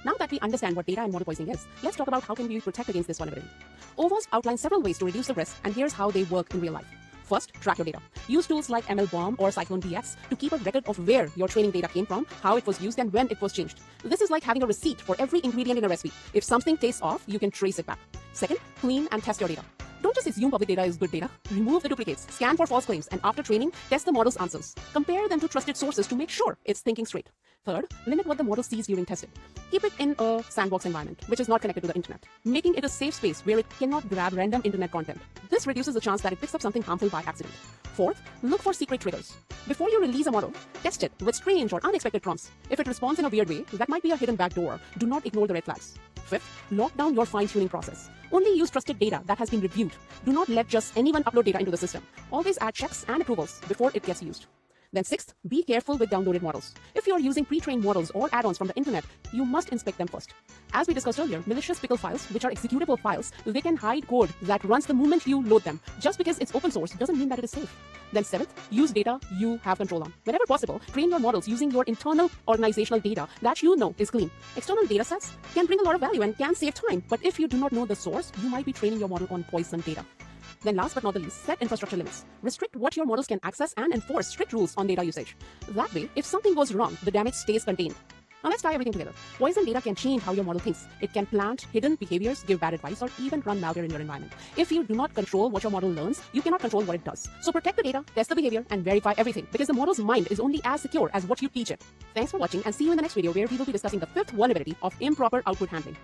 Now that we understand what data and model poisoning is, let's talk about how can we protect against this vulnerability. OWASP outlines several ways to reduce the risk, and here's how they work in real life. First, track your data. Use tools like MLBomb or Cyclone DX to keep a record of where your training data came from, how it was used, and when it was changed. This is like having a receipt for every ingredient in a recipe. If something tastes off, you can trace it back. Second, clean and test your data. Don't just assume public data is good data. Remove the duplicates, scan for false claims, and after training, test the model's answers. Compare them to trusted sources to make sure it's thinking straight. Third, limit what the model sees during testing. Keep it in a sandbox environment, which is not connected to the internet, making it a safe space where it cannot grab random internet content. This reduces the chance that it picks up something harmful by accident. Fourth, look for secret triggers. Before you release a model, test it with strange or unexpected prompts. If it responds in a weird way, that might be a hidden backdoor. Do not ignore the red flags. Fifth, lock down your fine-tuning process. Only use trusted data that has been reviewed. Do not let just anyone upload data into the system. Always add checks and approvals before it gets used. Then sixth, be careful with downloaded models. If you are using pre-trained models or add-ons from the internet, you must inspect them first. As we discussed earlier, malicious pickle files, which are executable files, they can hide code that runs the moment you load them. Just because it's open source doesn't mean that it is safe. Then seventh, use data you have control on. Whenever possible, train your models using your internal organizational data that you know is clean. External data sets can bring a lot of value and can save time, but if you do not know the source, you might be training your model on poison data. Then last but not the least, set infrastructure limits. Restrict what your models can access and enforce strict rules on data usage. That way, if something goes wrong, the damage stays contained. Now let's tie everything together. Poison data can change how your model thinks. It can plant hidden behaviors, give bad advice, or even run malware in your environment. If you do not control what your model learns, you cannot control what it does. So protect the data, test the behavior, and verify everything, because the model's mind is only as secure as what you teach it. Thanks for watching, and see you in the next video where we will be discussing the fifth vulnerability of improper output handling.